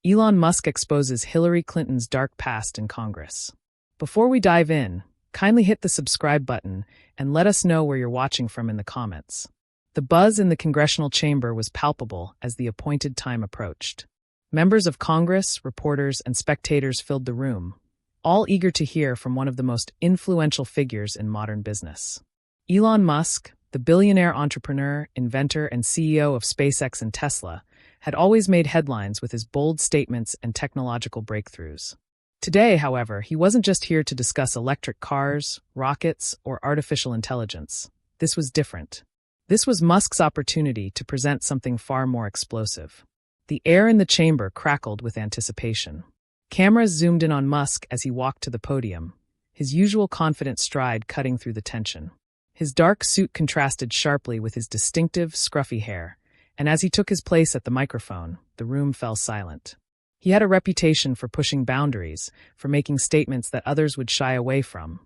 Elon Musk exposes Hillary Clinton's dark past in Congress. Before we dive in, kindly hit the subscribe button and let us know where you're watching from in the comments. The buzz in the congressional chamber was palpable as the appointed time approached. Members of Congress, reporters, and spectators filled the room, all eager to hear from one of the most influential figures in modern business. Elon Musk, the billionaire entrepreneur, inventor, and CEO of SpaceX and Tesla, had always made headlines with his bold statements and technological breakthroughs. Today, however, he wasn't just here to discuss electric cars, rockets, or artificial intelligence. This was different. This was Musk's opportunity to present something far more explosive. The air in the chamber crackled with anticipation. Cameras zoomed in on Musk as he walked to the podium, his usual confident stride cutting through the tension. His dark suit contrasted sharply with his distinctive, scruffy hair, and as he took his place at the microphone, the room fell silent. He had a reputation for pushing boundaries, for making statements that others would shy away from.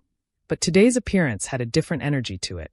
But today's appearance had a different energy to it,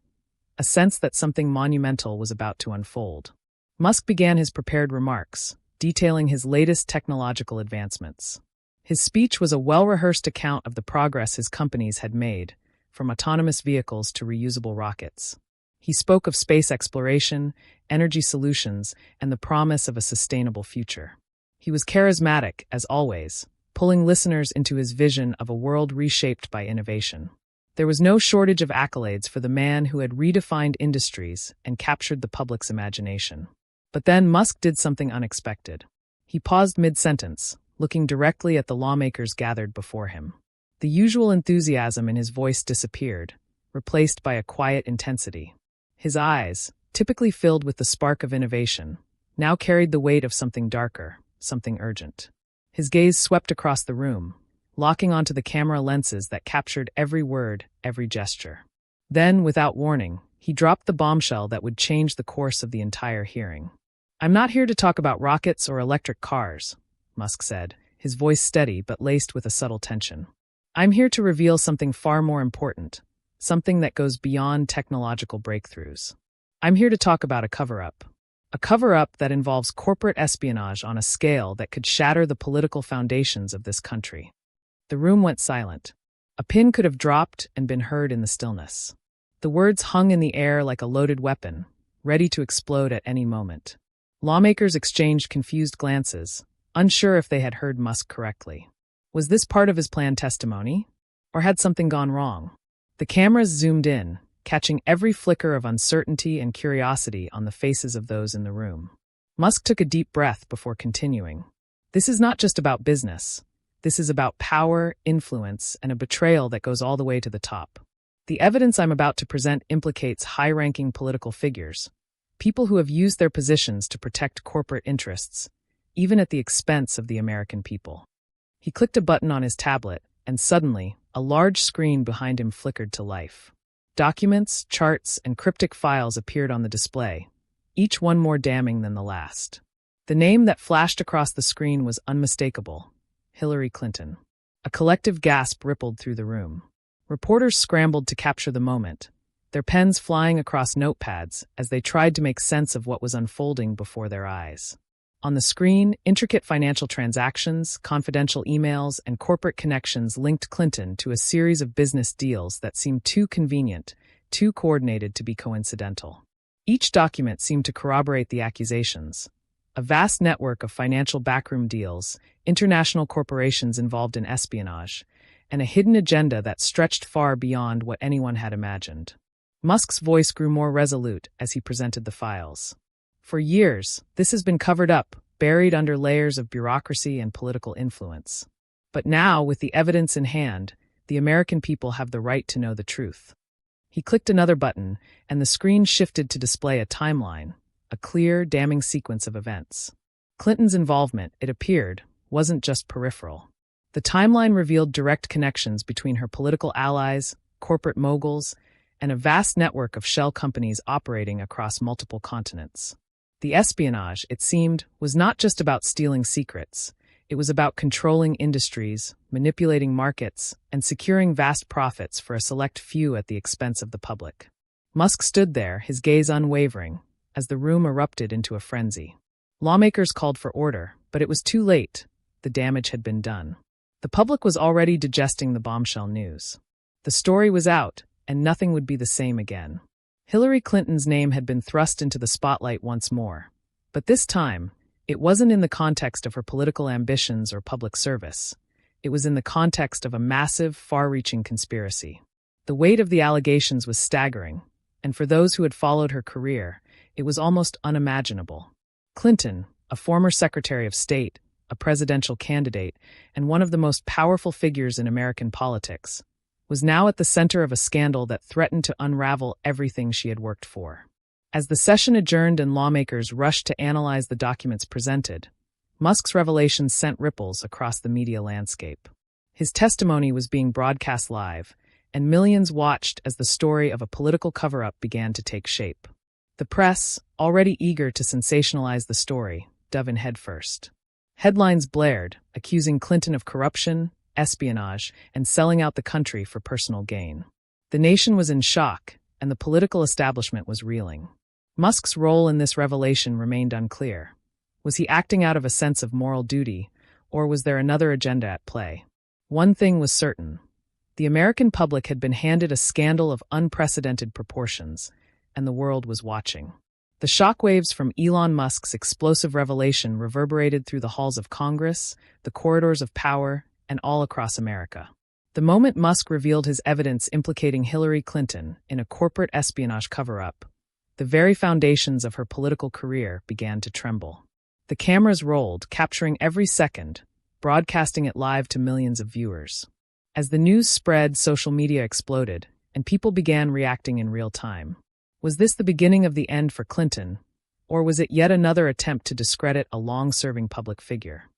a sense that something monumental was about to unfold. Musk began his prepared remarks, detailing his latest technological advancements. His speech was a well-rehearsed account of the progress his companies had made, from autonomous vehicles to reusable rockets. He spoke of space exploration, energy solutions, and the promise of a sustainable future. He was charismatic, as always, pulling listeners into his vision of a world reshaped by innovation. There was no shortage of accolades for the man who had redefined industries and captured the public's imagination. But then Musk did something unexpected. He paused mid-sentence, looking directly at the lawmakers gathered before him. The usual enthusiasm in his voice disappeared, replaced by a quiet intensity. His eyes, typically filled with the spark of innovation, now carried the weight of something darker, something urgent. His gaze swept across the room, locking onto the camera lenses that captured every word, every gesture. Then, without warning, he dropped the bombshell that would change the course of the entire hearing. "I'm not here to talk about rockets or electric cars," Musk said, his voice steady but laced with a subtle tension. "I'm here to reveal something far more important, something that goes beyond technological breakthroughs. I'm here to talk about a cover-up. A cover-up that involves corporate espionage on a scale that could shatter the political foundations of this country." The room went silent. A pin could have dropped and been heard in the stillness. The words hung in the air like a loaded weapon, ready to explode at any moment. Lawmakers exchanged confused glances, unsure if they had heard Musk correctly. Was this part of his planned testimony? Or had something gone wrong? The cameras zoomed in, catching every flicker of uncertainty and curiosity on the faces of those in the room. Musk took a deep breath before continuing. "This is not just about business. This is about power, influence, and a betrayal that goes all the way to the top. The evidence I'm about to present implicates high-ranking political figures, people who have used their positions to protect corporate interests, even at the expense of the American people." He clicked a button on his tablet, and suddenly, a large screen behind him flickered to life. Documents, charts, and cryptic files appeared on the display, each one more damning than the last. The name that flashed across the screen was unmistakable: Hillary Clinton. A collective gasp rippled through the room. Reporters scrambled to capture the moment, their pens flying across notepads as they tried to make sense of what was unfolding before their eyes. On the screen, intricate financial transactions, confidential emails, and corporate connections linked Clinton to a series of business deals that seemed too convenient, too coordinated to be coincidental. Each document seemed to corroborate the accusations. A vast network of financial backroom deals, international corporations involved in espionage, and a hidden agenda that stretched far beyond what anyone had imagined. Musk's voice grew more resolute as he presented the files. "For years, this has been covered up, buried under layers of bureaucracy and political influence. But now, with the evidence in hand, the American people have the right to know the truth." He clicked another button, and the screen shifted to display a timeline, a clear, damning sequence of events. Clinton's involvement, it appeared, wasn't just peripheral. The timeline revealed direct connections between her political allies, corporate moguls, and a vast network of shell companies operating across multiple continents. The espionage, it seemed, was not just about stealing secrets. It was about controlling industries, manipulating markets, and securing vast profits for a select few at the expense of the public. Musk stood there, his gaze unwavering, as the room erupted into a frenzy. Lawmakers called for order, but it was too late. the damage had been done. The public was already digesting the bombshell news. The story was out, and nothing would be the same again. Hillary Clinton's name had been thrust into the spotlight once more. But this time, it wasn't in the context of her political ambitions or public service. It was in the context of a massive, far-reaching conspiracy. The weight of the allegations was staggering, and for those who had followed her career, it was almost unimaginable. Clinton, a former Secretary of State, a presidential candidate, and one of the most powerful figures in American politics, was now at the center of a scandal that threatened to unravel everything she had worked for. As the session adjourned and lawmakers rushed to analyze the documents presented, Musk's revelations sent ripples across the media landscape. His testimony was being broadcast live, and millions watched as the story of a political cover-up began to take shape. The press, already eager to sensationalize the story, dove in headfirst. Headlines blared, accusing Clinton of corruption, espionage, and selling out the country for personal gain. The nation was in shock, and the political establishment was reeling. Musk's role in this revelation remained unclear. Was he acting out of a sense of moral duty, or was there another agenda at play? One thing was certain. The American public had been handed a scandal of unprecedented proportions, and the world was watching. The shockwaves from Elon Musk's explosive revelation reverberated through the halls of Congress, the corridors of power, and all across America. The moment Musk revealed his evidence implicating Hillary Clinton in a corporate espionage cover-up, the very foundations of her political career began to tremble. The cameras rolled, capturing every second, broadcasting it live to millions of viewers. As the news spread, social media exploded, and people began reacting in real time. Was this the beginning of the end for Clinton, or was it yet another attempt to discredit a long-serving public figure?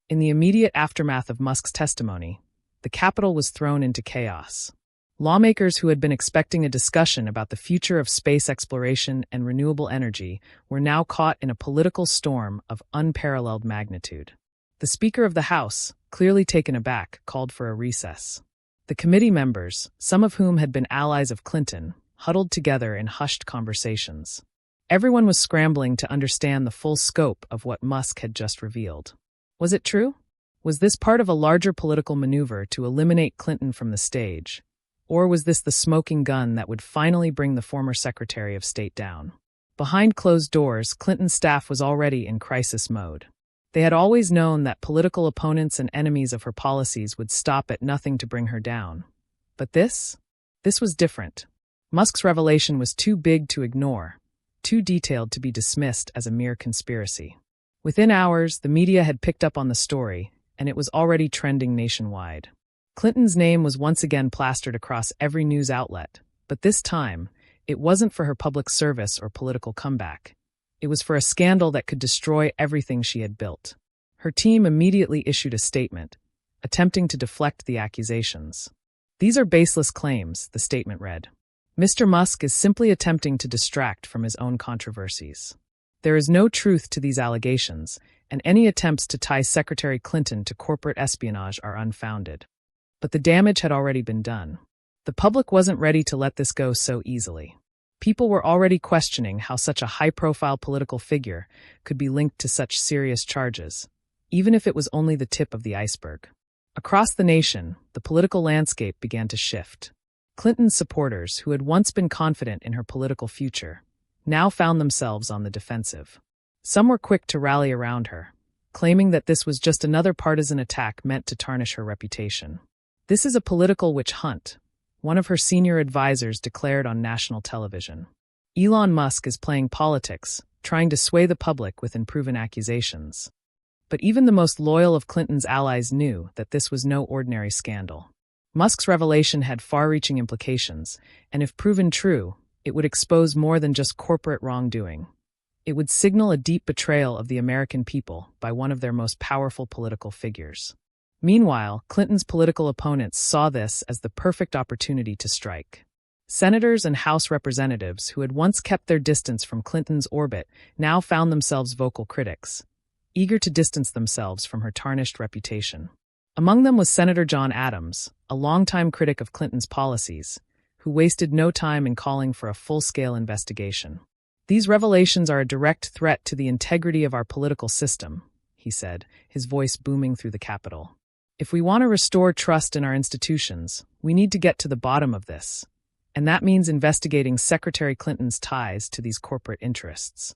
In the immediate aftermath of Musk's testimony, the Capitol was thrown into chaos. Lawmakers who had been expecting a discussion about the future of space exploration and renewable energy were now caught in a political storm of unparalleled magnitude. The Speaker of the House, clearly taken aback, called for a recess. The committee members, some of whom had been allies of Clinton, huddled together in hushed conversations. Everyone was scrambling to understand the full scope of what Musk had just revealed. Was it true? Was this part of a larger political maneuver to eliminate Clinton from the stage? Or was this the smoking gun that would finally bring the former Secretary of State down? Behind closed doors, Clinton's staff was already in crisis mode. They had always known that political opponents and enemies of her policies would stop at nothing to bring her down. But this was different. Musk's revelation was too big to ignore, too detailed to be dismissed as a mere conspiracy. Within hours, the media had picked up on the story, and it was already trending nationwide. Clinton's name was once again plastered across every news outlet, but this time, it wasn't for her public service or political comeback. It was for a scandal that could destroy everything she had built. Her team immediately issued a statement, attempting to deflect the accusations. "These are baseless claims," the statement read. "Mr. Musk is simply attempting to distract from his own controversies. There is no truth to these allegations, and any attempts to tie Secretary Clinton to corporate espionage are unfounded." But the damage had already been done. The public wasn't ready to let this go so easily. People were already questioning how such a high-profile political figure could be linked to such serious charges, even if it was only the tip of the iceberg. Across the nation, the political landscape began to shift. Clinton's supporters, who had once been confident in her political future, now found themselves on the defensive. Some were quick to rally around her, claiming that this was just another partisan attack meant to tarnish her reputation. "This is a political witch hunt," one of her senior advisors declared on national television. "Elon Musk is playing politics, trying to sway the public with unproven accusations." But even the most loyal of Clinton's allies knew that this was no ordinary scandal. Musk's revelation had far-reaching implications, and if proven true, it would expose more than just corporate wrongdoing. It would signal a deep betrayal of the American people by one of their most powerful political figures. Meanwhile, Clinton's political opponents saw this as the perfect opportunity to strike. Senators and House representatives who had once kept their distance from Clinton's orbit now found themselves vocal critics, eager to distance themselves from her tarnished reputation. Among them was Senator John Adams, a longtime critic of Clinton's policies, who wasted no time in calling for a full-scale investigation. "These revelations are a direct threat to the integrity of our political system," he said, his voice booming through the Capitol. If we want to restore trust in our institutions, we need to get to the bottom of this. And that means investigating Secretary Clinton's ties to these corporate interests.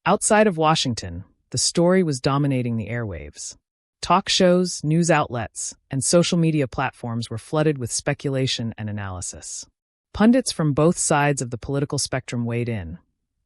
Outside of Washington, the story was dominating the airwaves. Talk shows, news outlets, and social media platforms were flooded with speculation and analysis. Pundits from both sides of the political spectrum weighed in,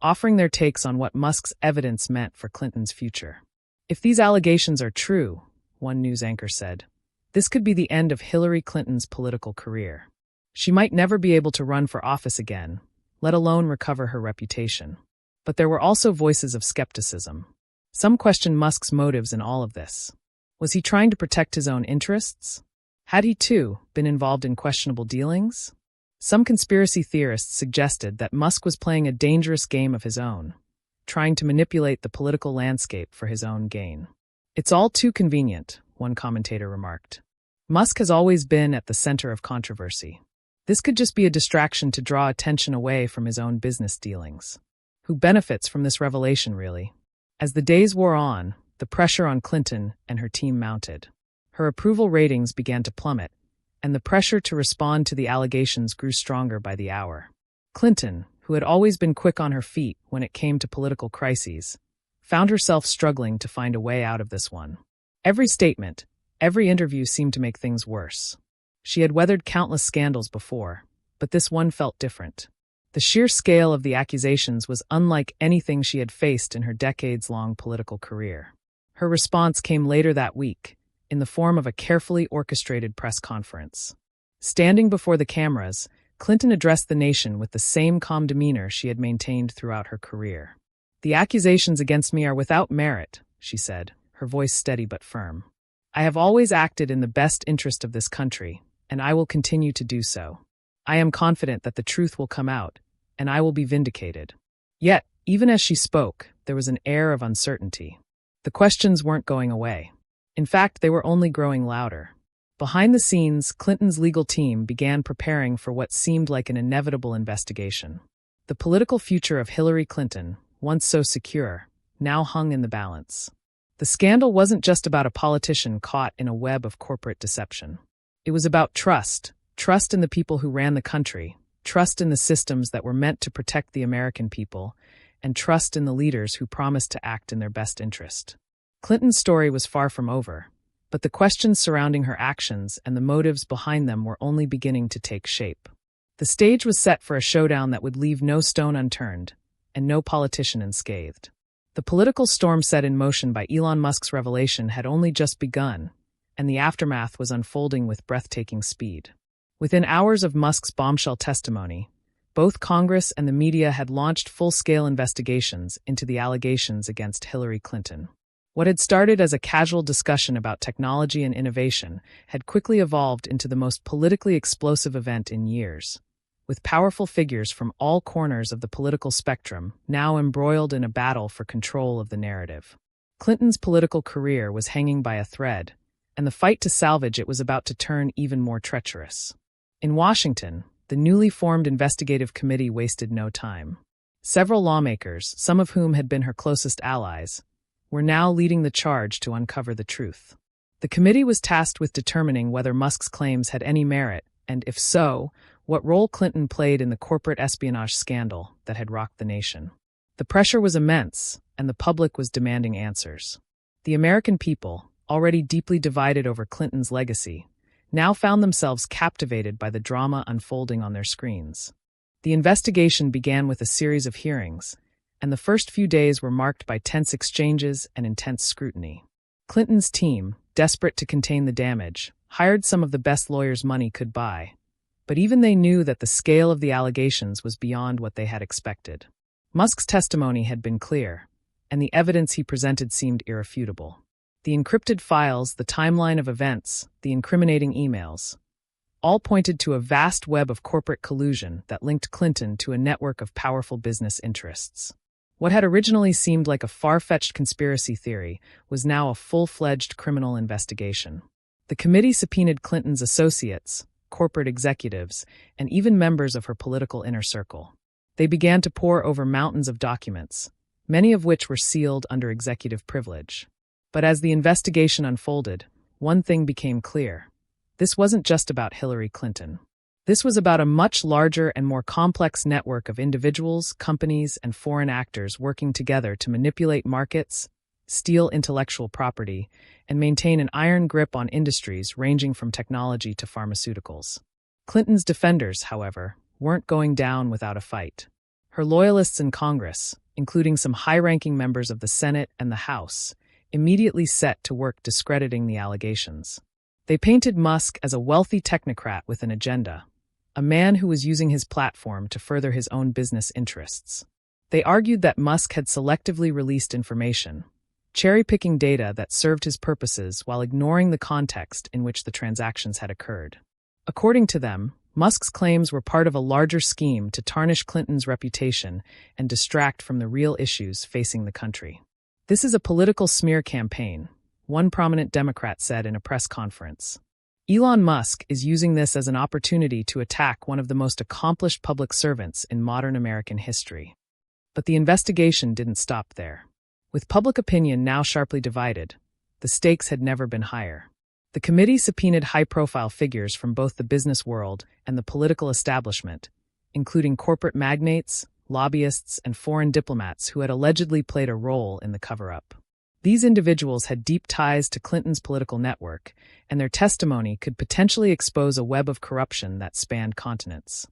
offering their takes on what Musk's evidence meant for Clinton's future. If these allegations are true, one news anchor said, this could be the end of Hillary Clinton's political career. She might never be able to run for office again, let alone recover her reputation. But there were also voices of skepticism. Some questioned Musk's motives in all of this. Was he trying to protect his own interests? Had he, too, been involved in questionable dealings? Some conspiracy theorists suggested that Musk was playing a dangerous game of his own, trying to manipulate the political landscape for his own gain. It's all too convenient, one commentator remarked. Musk has always been at the center of controversy. This could just be a distraction to draw attention away from his own business dealings. Who benefits from this revelation, really? As the days wore on, the pressure on Clinton and her team mounted. Her approval ratings began to plummet, and the pressure to respond to the allegations grew stronger by the hour. Clinton, who had always been quick on her feet when it came to political crises, found herself struggling to find a way out of this one. Every statement, every interview seemed to make things worse. She had weathered countless scandals before, but this one felt different. The sheer scale of the accusations was unlike anything she had faced in her decades-long political career. Her response came later that week, in the form of a carefully orchestrated press conference. Standing before the cameras, Clinton addressed the nation with the same calm demeanor she had maintained throughout her career. "The accusations against me are without merit," she said, her voice steady but firm. "I have always acted in the best interest of this country, and I will continue to do so. I am confident that the truth will come out, and I will be vindicated." Yet, even as she spoke, there was an air of uncertainty. The questions weren't going away. In fact, they were only growing louder. Behind the scenes, Clinton's legal team began preparing for what seemed like an inevitable investigation. The political future of Hillary Clinton, once so secure, now hung in the balance. The scandal wasn't just about a politician caught in a web of corporate deception. It was about trust in the people who ran the country, trust in the systems that were meant to protect the American people, and trust in the leaders who promised to act in their best interest. Clinton's story was far from over, but the questions surrounding her actions and the motives behind them were only beginning to take shape. The stage was set for a showdown that would leave no stone unturned, and no politician unscathed. The political storm set in motion by Elon Musk's revelation had only just begun, and the aftermath was unfolding with breathtaking speed. Within hours of Musk's bombshell testimony, both Congress and the media had launched full-scale investigations into the allegations against Hillary Clinton. What had started as a casual discussion about technology and innovation had quickly evolved into the most politically explosive event in years, with powerful figures from all corners of the political spectrum now embroiled in a battle for control of the narrative. Clinton's political career was hanging by a thread, and the fight to salvage it was about to turn even more treacherous. In Washington, the newly formed investigative committee wasted no time. Several lawmakers, some of whom had been her closest allies, were now leading the charge to uncover the truth. The committee was tasked with determining whether Musk's claims had any merit, and if so, what role Clinton played in the corporate espionage scandal that had rocked the nation. The pressure was immense, and the public was demanding answers. The American people, already deeply divided over Clinton's legacy, now found themselves captivated by the drama unfolding on their screens. The investigation began with a series of hearings, and the first few days were marked by tense exchanges and intense scrutiny. Clinton's team, desperate to contain the damage, hired some of the best lawyers money could buy, but even they knew that the scale of the allegations was beyond what they had expected. Musk's testimony had been clear, and the evidence he presented seemed irrefutable. The encrypted files, the timeline of events, the incriminating emails, all pointed to a vast web of corporate collusion that linked Clinton to a network of powerful business interests. What had originally seemed like a far-fetched conspiracy theory was now a full-fledged criminal investigation. The committee subpoenaed Clinton's associates, corporate executives, and even members of her political inner circle. They began to pore over mountains of documents, many of which were sealed under executive privilege. But as the investigation unfolded, one thing became clear. This wasn't just about Hillary Clinton. This was about a much larger and more complex network of individuals, companies, and foreign actors working together to manipulate markets, steal intellectual property, and maintain an iron grip on industries ranging from technology to pharmaceuticals. Clinton's defenders, however, weren't going down without a fight. Her loyalists in Congress, including some high-ranking members of the Senate and the House, immediately set to work discrediting the allegations. They painted Musk as a wealthy technocrat with an agenda, a man who was using his platform to further his own business interests. They argued that Musk had selectively released information, cherry-picking data that served his purposes while ignoring the context in which the transactions had occurred. According to them, Musk's claims were part of a larger scheme to tarnish Clinton's reputation and distract from the real issues facing the country. This is a political smear campaign, one prominent Democrat said in a press conference. Elon Musk is using this as an opportunity to attack one of the most accomplished public servants in modern American history. But the investigation didn't stop there. With public opinion now sharply divided, the stakes had never been higher. The committee subpoenaed high-profile figures from both the business world and the political establishment, including corporate magnates, lobbyists, and foreign diplomats who had allegedly played a role in the cover-up. These individuals had deep ties to Clinton's political network, and their testimony could potentially expose a web of corruption that spanned continents.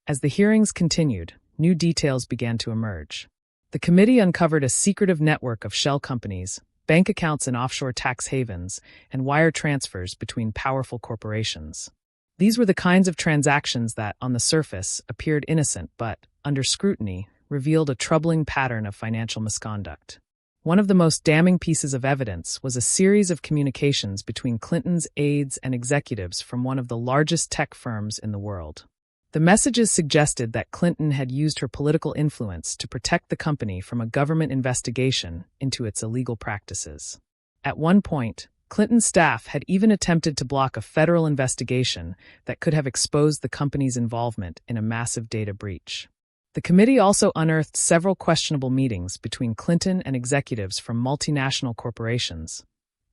As the hearings continued, new details began to emerge. The committee uncovered a secretive network of shell companies, bank accounts in offshore tax havens, and wire transfers between powerful corporations. These were the kinds of transactions that, on the surface, appeared innocent but, under scrutiny, revealed a troubling pattern of financial misconduct. One of the most damning pieces of evidence was a series of communications between Clinton's aides and executives from one of the largest tech firms in the world. The messages suggested that Clinton had used her political influence to protect the company from a government investigation into its illegal practices. At one point, Clinton's staff had even attempted to block a federal investigation that could have exposed the company's involvement in a massive data breach. The committee also unearthed several questionable meetings between Clinton and executives from multinational corporations,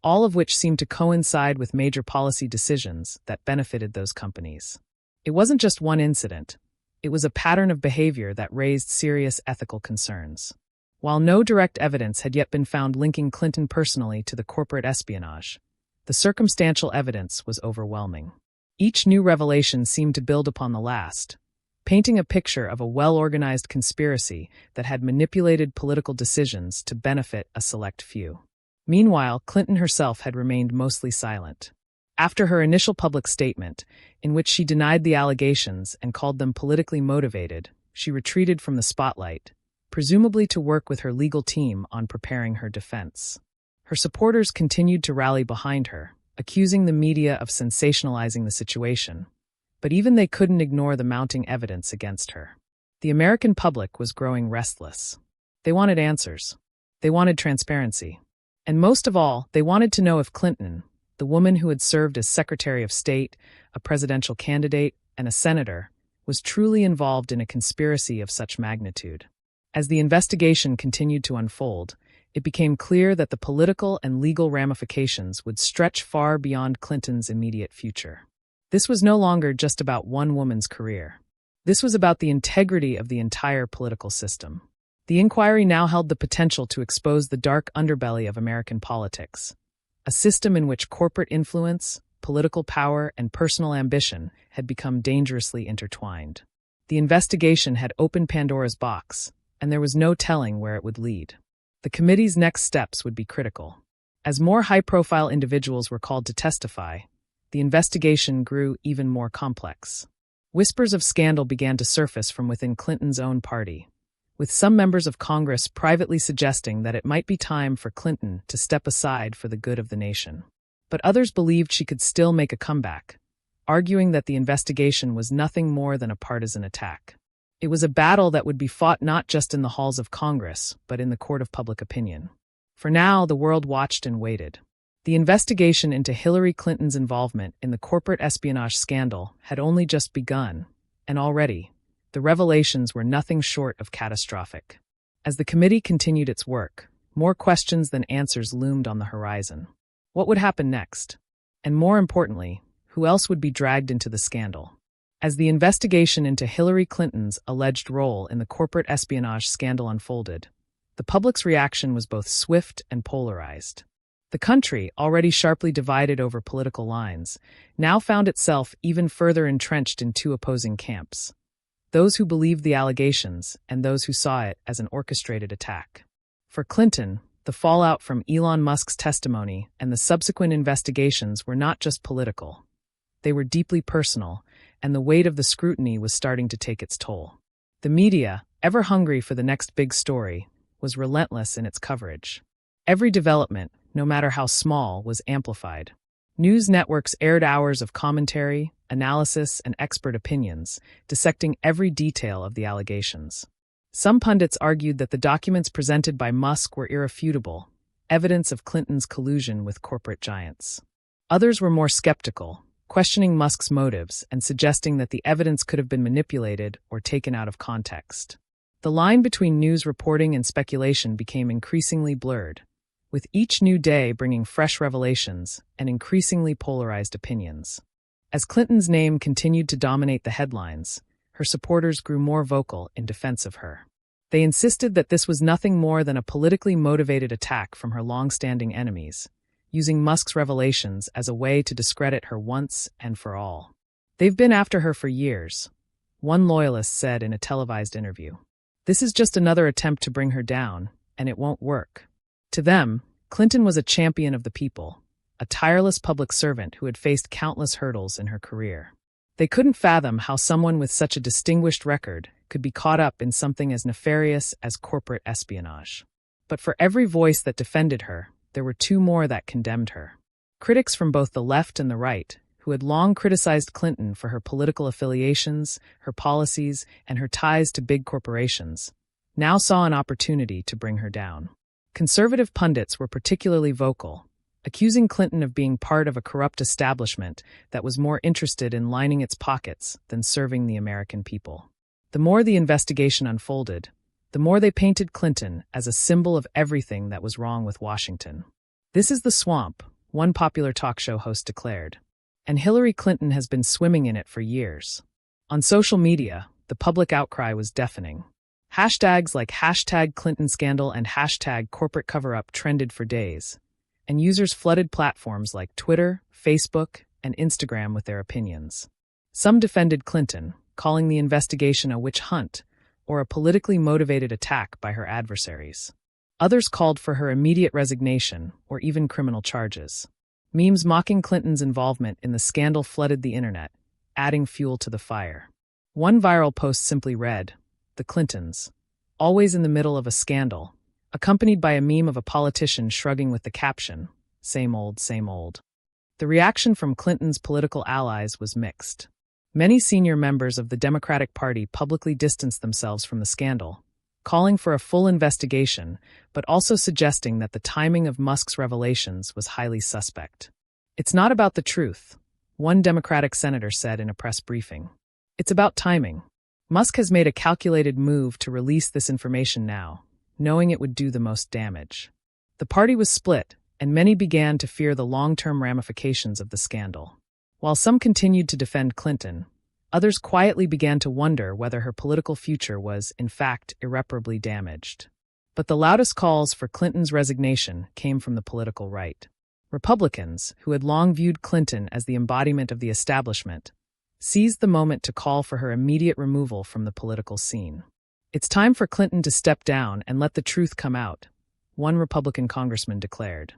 all of which seemed to coincide with major policy decisions that benefited those companies. It wasn't just one incident. It was a pattern of behavior that raised serious ethical concerns. While no direct evidence had yet been found linking Clinton personally to the corporate espionage, the circumstantial evidence was overwhelming. Each new revelation seemed to build upon the last, painting a picture of a well-organized conspiracy that had manipulated political decisions to benefit a select few. Meanwhile, Clinton herself had remained mostly silent. After her initial public statement, in which she denied the allegations and called them politically motivated, she retreated from the spotlight, presumably to work with her legal team on preparing her defense. Her supporters continued to rally behind her, accusing the media of sensationalizing the situation, but even they couldn't ignore the mounting evidence against her. The American public was growing restless. They wanted answers. They wanted transparency. And most of all, they wanted to know if Clinton, the woman who had served as Secretary of State, a presidential candidate, and a senator, was truly involved in a conspiracy of such magnitude. As the investigation continued to unfold, it became clear that the political and legal ramifications would stretch far beyond Clinton's immediate future. This was no longer just about one woman's career. This was about the integrity of the entire political system. The inquiry now held the potential to expose the dark underbelly of American politics, a system in which corporate influence, political power, and personal ambition had become dangerously intertwined. The investigation had opened Pandora's box, and there was no telling where it would lead. The committee's next steps would be critical. As more high-profile individuals were called to testify, the investigation grew even more complex. Whispers of scandal began to surface from within Clinton's own party, with some members of Congress privately suggesting that it might be time for Clinton to step aside for the good of the nation. But others believed she could still make a comeback, arguing that the investigation was nothing more than a partisan attack. It was a battle that would be fought not just in the halls of Congress, but in the court of public opinion. For now, the world watched and waited. The investigation into Hillary Clinton's involvement in the corporate espionage scandal had only just begun, and already, the revelations were nothing short of catastrophic. As the committee continued its work, More questions than answers loomed on the horizon. What would happen next? And more importantly, who else would be dragged into the scandal? As the investigation into Hillary Clinton's alleged role in the corporate espionage scandal unfolded, the public's reaction was both swift and polarized. The country, already sharply divided over political lines, now found itself even further entrenched in two opposing camps: those who believed the allegations and those who saw it as an orchestrated attack. For Clinton, the fallout from Elon Musk's testimony and the subsequent investigations were not just political. They were deeply personal, and the weight of the scrutiny was starting to take its toll. The media, ever hungry for the next big story, was relentless in its coverage. Every development, no matter how small, was amplified. News networks aired hours of commentary, analysis, and expert opinions, dissecting every detail of the allegations. Some pundits argued that the documents presented by Musk were irrefutable, evidence of Clinton's collusion with corporate giants. Others were more skeptical, questioning Musk's motives and suggesting that the evidence could have been manipulated or taken out of context. The line between news reporting and speculation became increasingly blurred, with each new day bringing fresh revelations and increasingly polarized opinions. As Clinton's name continued to dominate the headlines, her supporters grew more vocal in defense of her. They insisted that this was nothing more than a politically motivated attack from her long-standing enemies, using Musk's revelations as a way to discredit her once and for all. "They've been after her for years," one loyalist said in a televised interview. "This is just another attempt to bring her down, and it won't work." To them, Clinton was a champion of the people, a tireless public servant who had faced countless hurdles in her career. They couldn't fathom how someone with such a distinguished record could be caught up in something as nefarious as corporate espionage. But for every voice that defended her, there were two more that condemned her. Critics from both the left and the right, who had long criticized Clinton for her political affiliations, her policies, and her ties to big corporations, now saw an opportunity to bring her down. Conservative pundits were particularly vocal, accusing Clinton of being part of a corrupt establishment that was more interested in lining its pockets than serving the American people. The more the investigation unfolded, the more they painted Clinton as a symbol of everything that was wrong with Washington. "This is the swamp," one popular talk show host declared, "and Hillary Clinton has been swimming in it for years." On social media, the public outcry was deafening. Hashtags like #ClintonScandal and #corporate cover-up trended for days, and users flooded platforms like Twitter, Facebook, and Instagram with their opinions. Some defended Clinton, calling the investigation a witch hunt or a politically motivated attack by her adversaries. Others called for her immediate resignation or even criminal charges. Memes mocking Clinton's involvement in the scandal flooded the internet, adding fuel to the fire. One viral post simply read, "The Clintons, always in the middle of a scandal," accompanied by a meme of a politician shrugging with the caption, "Same old, same old." The reaction from Clinton's political allies was mixed. Many senior members of the Democratic Party publicly distanced themselves from the scandal, calling for a full investigation, but also suggesting that the timing of Musk's revelations was highly suspect. "It's not about the truth," one Democratic senator said in a press briefing. "It's about timing. Musk has made a calculated move to release this information now, knowing it would do the most damage." The party was split, and many began to fear the long-term ramifications of the scandal. While some continued to defend Clinton, others quietly began to wonder whether her political future was, in fact, irreparably damaged. But the loudest calls for Clinton's resignation came from the political right. Republicans, who had long viewed Clinton as the embodiment of the establishment, seized the moment to call for her immediate removal from the political scene. "It's time for Clinton to step down and let the truth come out," one Republican congressman declared.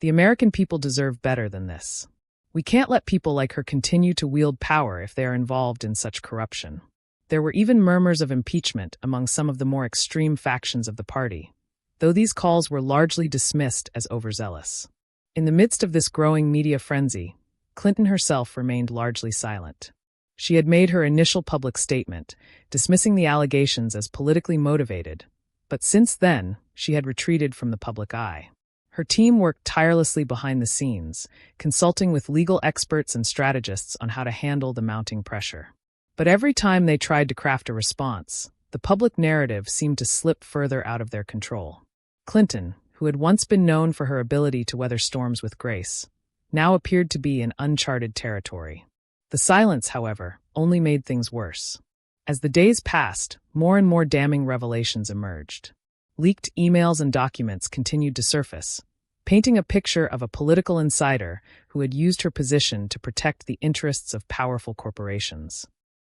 "The American people deserve better than this. We can't let people like her continue to wield power if they are involved in such corruption." There were even murmurs of impeachment among some of the more extreme factions of the party, though these calls were largely dismissed as overzealous. In the midst of this growing media frenzy, Clinton herself remained largely silent. She had made her initial public statement, dismissing the allegations as politically motivated, but since then, she had retreated from the public eye. Her team worked tirelessly behind the scenes, consulting with legal experts and strategists on how to handle the mounting pressure. But every time they tried to craft a response, the public narrative seemed to slip further out of their control. Clinton, who had once been known for her ability to weather storms with grace, now appeared to be in uncharted territory. The silence, however, only made things worse. As the days passed, more and more damning revelations emerged. Leaked emails and documents continued to surface, painting a picture of a political insider who had used her position to protect the interests of powerful corporations.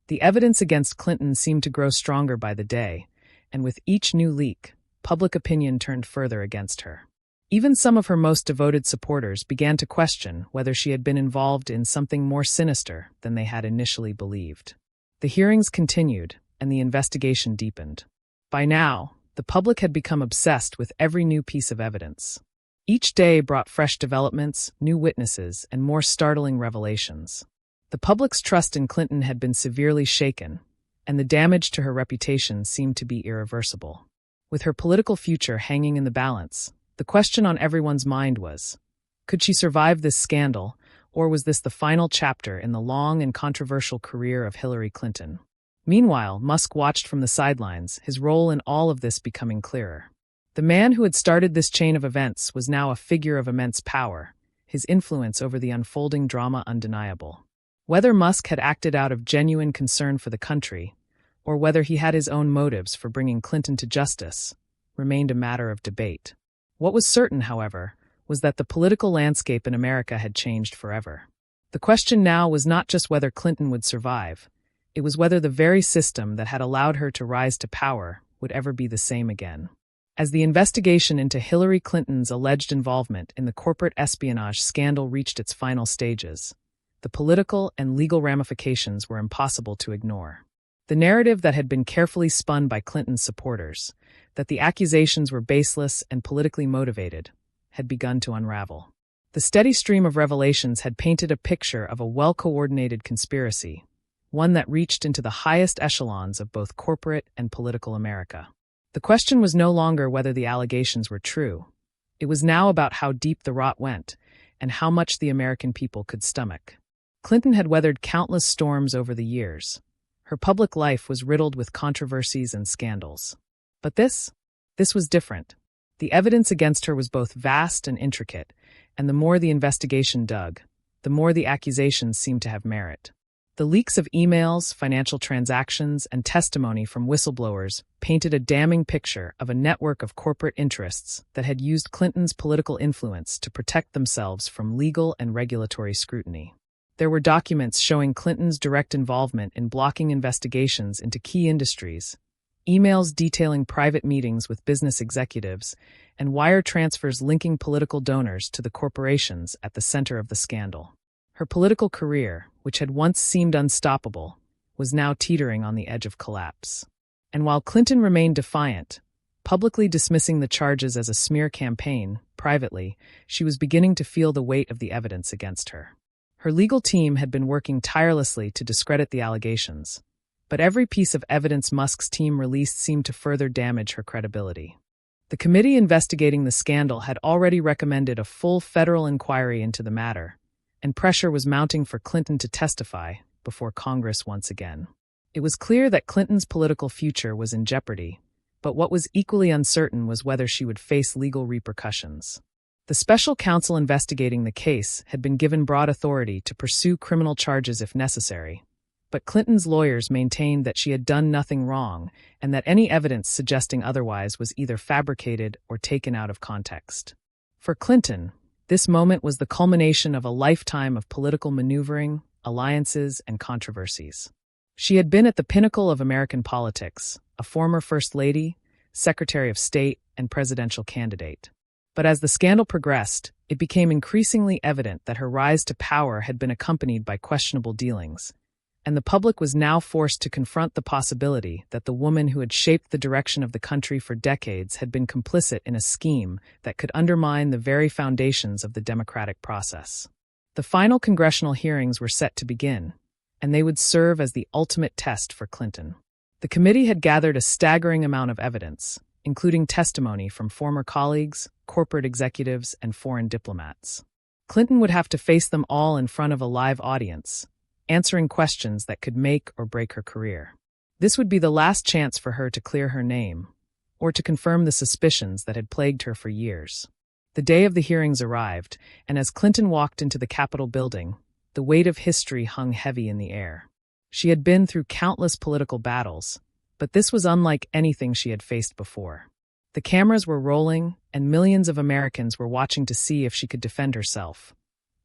The evidence against Clinton seemed to grow stronger by the day, and with each new leak, public opinion turned further against her. Even some of her most devoted supporters began to question whether she had been involved in something more sinister than they had initially believed. The hearings continued, and the investigation deepened. By now, the public had become obsessed with every new piece of evidence. Each day brought fresh developments, new witnesses, and more startling revelations. The public's trust in Clinton had been severely shaken, and the damage to her reputation seemed to be irreversible. With her political future hanging in the balance, the question on everyone's mind was, could she survive this scandal, or was this the final chapter in the long and controversial career of Hillary Clinton? Meanwhile, Musk watched from the sidelines, his role in all of this becoming clearer. The man who had started this chain of events was now a figure of immense power, his influence over the unfolding drama undeniable. Whether Musk had acted out of genuine concern for the country, or whether he had his own motives for bringing Clinton to justice, remained a matter of debate. What was certain, however, was that the political landscape in America had changed forever. The question now was not just whether Clinton would survive, it was whether the very system that had allowed her to rise to power would ever be the same again. As the investigation into Hillary Clinton's alleged involvement in the corporate espionage scandal reached its final stages, the political and legal ramifications were impossible to ignore. The narrative that had been carefully spun by Clinton's supporters, that the accusations were baseless and politically motivated, had begun to unravel. The steady stream of revelations had painted a picture of a well-coordinated conspiracy, one that reached into the highest echelons of both corporate and political America. The question was no longer whether the allegations were true. It was now about how deep the rot went and how much the American people could stomach. Clinton had weathered countless storms over the years. Her public life was riddled with controversies and scandals. But this was different. The evidence against her was both vast and intricate, and the more the investigation dug, the more the accusations seemed to have merit. The leaks of emails, financial transactions, and testimony from whistleblowers painted a damning picture of a network of corporate interests that had used Clinton's political influence to protect themselves from legal and regulatory scrutiny. There were documents showing Clinton's direct involvement in blocking investigations into key industries, emails detailing private meetings with business executives, and wire transfers linking political donors to the corporations at the center of the scandal. Her political career, which had once seemed unstoppable, was now teetering on the edge of collapse. And while Clinton remained defiant, publicly dismissing the charges as a smear campaign, privately, she was beginning to feel the weight of the evidence against her. Her legal team had been working tirelessly to discredit the allegations, but every piece of evidence Musk's team released seemed to further damage her credibility. The committee investigating the scandal had already recommended a full federal inquiry into the matter, and pressure was mounting for Clinton to testify before Congress once again. It was clear that Clinton's political future was in jeopardy, but what was equally uncertain was whether she would face legal repercussions. The special counsel investigating the case had been given broad authority to pursue criminal charges if necessary, but Clinton's lawyers maintained that she had done nothing wrong and that any evidence suggesting otherwise was either fabricated or taken out of context. For Clinton, this moment was the culmination of a lifetime of political maneuvering, alliances, and controversies. She had been at the pinnacle of American politics, a former First Lady, Secretary of State, and presidential candidate. But as the scandal progressed, it became increasingly evident that her rise to power had been accompanied by questionable dealings, and the public was now forced to confront the possibility that the woman who had shaped the direction of the country for decades had been complicit in a scheme that could undermine the very foundations of the democratic process. The final congressional hearings were set to begin, and they would serve as the ultimate test for Clinton. The committee had gathered a staggering amount of evidence, including testimony from former colleagues, corporate executives, and foreign diplomats. Clinton would have to face them all in front of a live audience, answering questions that could make or break her career. This would be the last chance for her to clear her name, or to confirm the suspicions that had plagued her for years. The day of the hearings arrived, and as Clinton walked into the Capitol building, the weight of history hung heavy in the air. She had been through countless political battles, but this was unlike anything she had faced before. The cameras were rolling, and millions of Americans were watching to see if she could defend herself,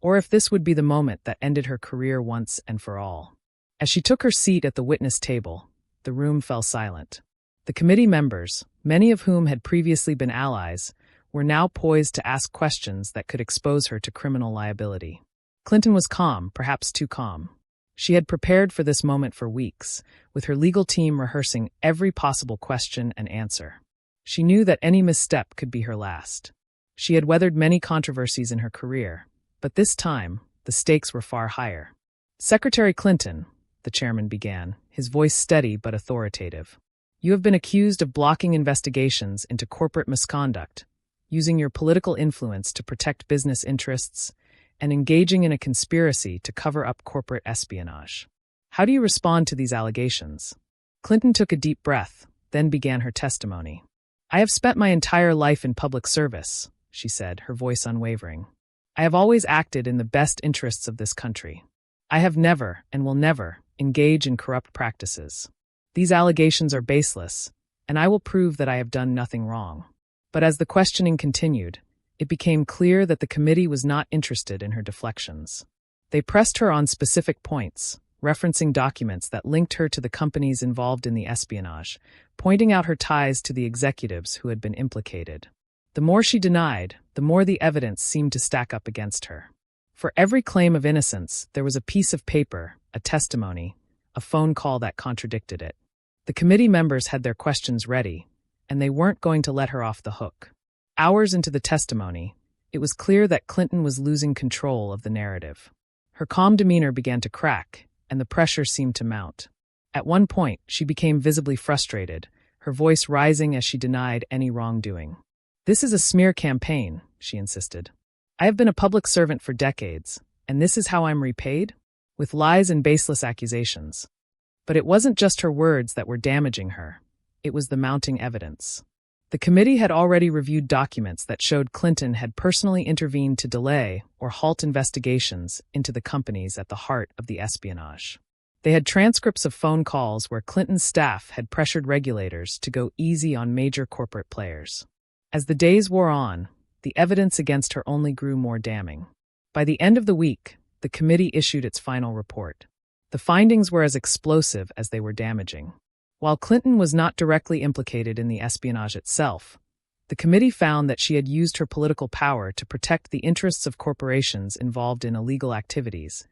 or if this would be the moment that ended her career once and for all. As she took her seat at the witness table, the room fell silent. The committee members, many of whom had previously been allies, were now poised to ask questions that could expose her to criminal liability. Clinton was calm, perhaps too calm. She had prepared for this moment for weeks, with her legal team rehearsing every possible question and answer. She knew that any misstep could be her last. She had weathered many controversies in her career, but this time, the stakes were far higher. "Secretary Clinton," the chairman began, his voice steady but authoritative, "you have been accused of blocking investigations into corporate misconduct, using your political influence to protect business interests, and engaging in a conspiracy to cover up corporate espionage. How do you respond to these allegations?" Clinton took a deep breath, then began her testimony. "I have spent my entire life in public service," she said, her voice unwavering. "I have always acted in the best interests of this country. I have never, and will never, engage in corrupt practices. These allegations are baseless, and I will prove that I have done nothing wrong." But as the questioning continued, it became clear that the committee was not interested in her deflections. They pressed her on specific points, referencing documents that linked her to the companies involved in the espionage, pointing out her ties to the executives who had been implicated. The more she denied, the more the evidence seemed to stack up against her. For every claim of innocence, there was a piece of paper, a testimony, a phone call that contradicted it. The committee members had their questions ready, and they weren't going to let her off the hook. Hours into the testimony, it was clear that Clinton was losing control of the narrative. Her calm demeanor began to crack, and the pressure seemed to mount. At one point, she became visibly frustrated, her voice rising as she denied any wrongdoing. "This is a smear campaign," she insisted. "I have been a public servant for decades, and this is how I'm repaid? With lies and baseless accusations." But it wasn't just her words that were damaging her. It was the mounting evidence. The committee had already reviewed documents that showed Clinton had personally intervened to delay or halt investigations into the companies at the heart of the espionage. They had transcripts of phone calls where Clinton's staff had pressured regulators to go easy on major corporate players. As the days wore on, the evidence against her only grew more damning. By the end of the week, the committee issued its final report. The findings were as explosive as they were damaging. While Clinton was not directly implicated in the espionage itself, the committee found that she had used her political power to protect the interests of corporations involved in illegal activities,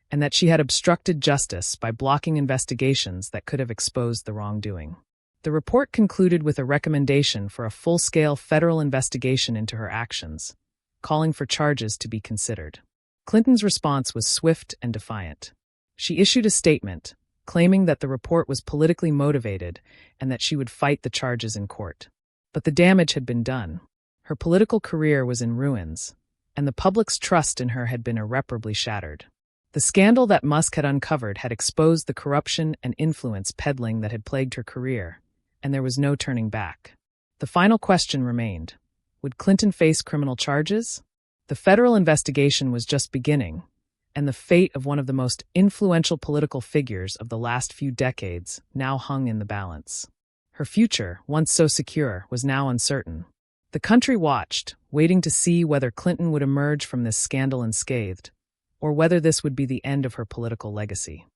and that she had obstructed justice by blocking investigations that could have exposed the wrongdoing. The report concluded with a recommendation for a full-scale federal investigation into her actions, calling for charges to be considered. Clinton's response was swift and defiant. She issued a statement, claiming that the report was politically motivated and that she would fight the charges in court. But the damage had been done. Her political career was in ruins, and the public's trust in her had been irreparably shattered. The scandal that Musk had uncovered had exposed the corruption and influence peddling that had plagued her career, and there was no turning back. The final question remained: would Clinton face criminal charges? The federal investigation was just beginning, and the fate of one of the most influential political figures of the last few decades now hung in the balance. Her future, once so secure, was now uncertain. The country watched, waiting to see whether Clinton would emerge from this scandal unscathed, or whether this would be the end of her political legacy.